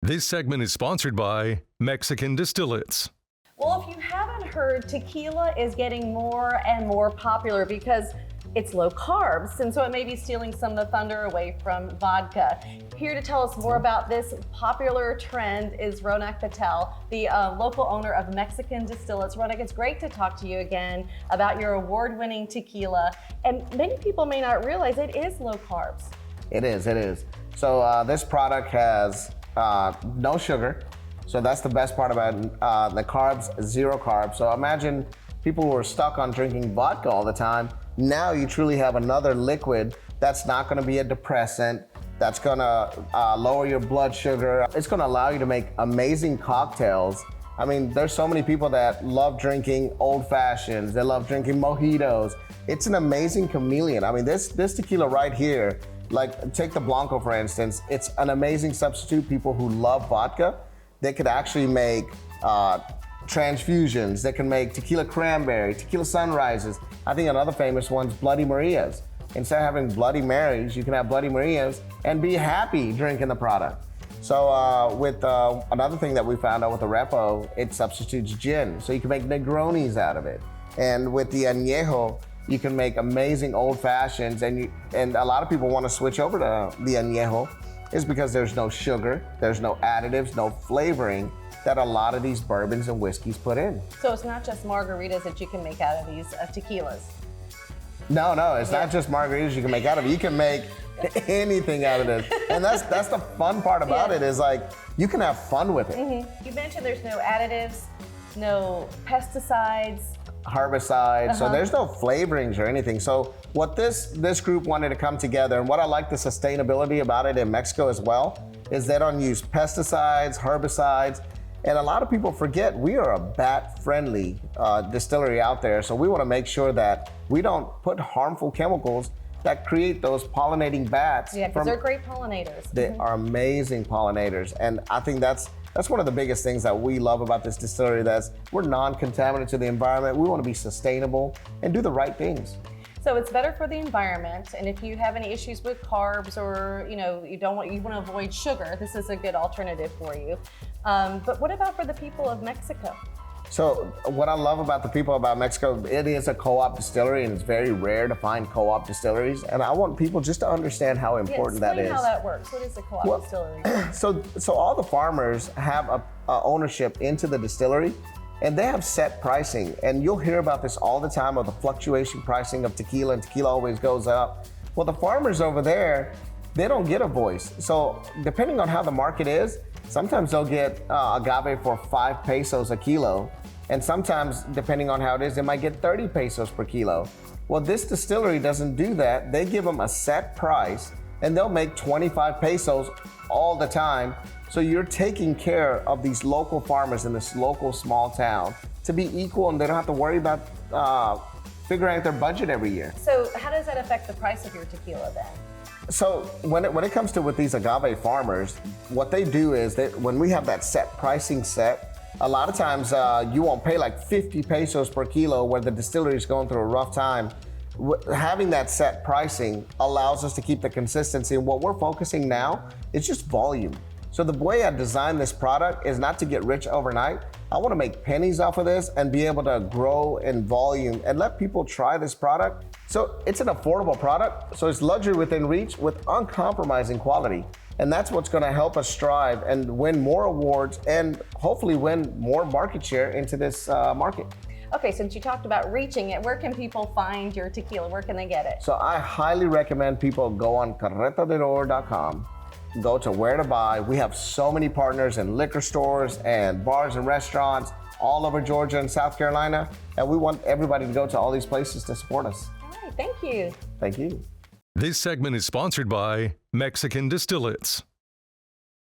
This segment is sponsored by Mexican Distillates. Well, if you haven't heard, tequila is getting more and more popular because it's low carbs, and so it may be stealing some of the thunder away from vodka. Here to tell us more about this popular trend is Ronak Patel, the local owner of Mexican Distillates. Ronak, it's great to talk to you again about your award-winning tequila. And many people may not realize it is low carbs. It is. So this product has no sugar. So that's the best part about it. The carbs, zero carbs. So imagine people who are stuck on drinking vodka all the time. Now you truly have another liquid that's not gonna be a depressant, that's gonna lower your blood sugar. It's gonna allow you to make amazing cocktails. I mean, there's so many people that love drinking old fashions, they love drinking mojitos. It's an amazing chameleon. I mean, this tequila right here, like take the Blanco for instance, it's an amazing substitute. People who love vodka, they could actually make transfusions. They can make tequila cranberry, tequila sunrises. I think another famous one's Bloody Marias. Instead of having Bloody Marys, you can have Bloody Marias and be happy drinking the product. So with another thing that we found out with the Repo, it substitutes gin. So you can make Negronis out of it. And with the Añejo, you can make amazing old fashions. And a lot of people want to switch over to the Añejo is because there's no sugar, there's no additives, no flavoring that a lot of these bourbons and whiskeys put in. So it's not just margaritas that you can make out of these tequilas. No, it's not just margaritas you can make out of it. You can make anything out of this. And that's the fun part about it is like, you can have fun with it. Mm-hmm. You mentioned there's no additives, no pesticides, herbicides, so there's no flavorings or anything. So what this group wanted to come together, and what I like the sustainability about it in Mexico as well, is they don't use pesticides, herbicides, and a lot of people forget we are a bat-friendly distillery out there, so we want to make sure that we don't put harmful chemicals that create those pollinating bats. Yeah, because they're great pollinators. They are amazing pollinators, and I think that's one of the biggest things that we love about this distillery. That's we're non-contaminant to the environment. We want to be sustainable and do the right things. So it's better for the environment, and if you have any issues with carbs or you want to avoid sugar, this is a good alternative for you. But what about for the people of Mexico? So what I love about the people about Mexico, it is a co-op distillery, and it's very rare to find co-op distilleries. And I want people just to understand how important that is. Explain how that works. What is a co-op distillery? So all the farmers have a ownership into the distillery, and they have set pricing. And you'll hear about this all the time of the fluctuation pricing of tequila, and tequila always goes up. Well, the farmers over there, they don't get a voice. So depending on how the market is, sometimes they'll get agave for 5 pesos a kilo. And sometimes, depending on how it is, they might get 30 pesos per kilo. Well, this distillery doesn't do that. They give them a set price, and they'll make 25 pesos all the time. So you're taking care of these local farmers in this local small town to be equal, and they don't have to worry about figuring out their budget every year. So how does that affect the price of your tequila then? So when it comes to with these agave farmers, what they do is when we have that set pricing set, a lot of times you won't pay like 50 pesos per kilo where the distillery is going through a rough time. Having that set pricing allows us to keep the consistency, and what we're focusing now is just volume. So the way I designed this product is not to get rich overnight. I want to make pennies off of this and be able to grow in volume and let people try this product. So it's an affordable product, so it's luxury within reach with uncompromising quality. And that's what's going to help us strive and win more awards and hopefully win more market share into this market. Okay, since you talked about reaching it, where can people find your tequila? Where can they get it? So I highly recommend people go on carretadeoro.com, go to where to buy. We have so many partners in liquor stores and bars and restaurants all over Georgia and South Carolina, and we want everybody to go to all these places to support us. All right, thank you. Thank you. This segment is sponsored by Mexican Distillates.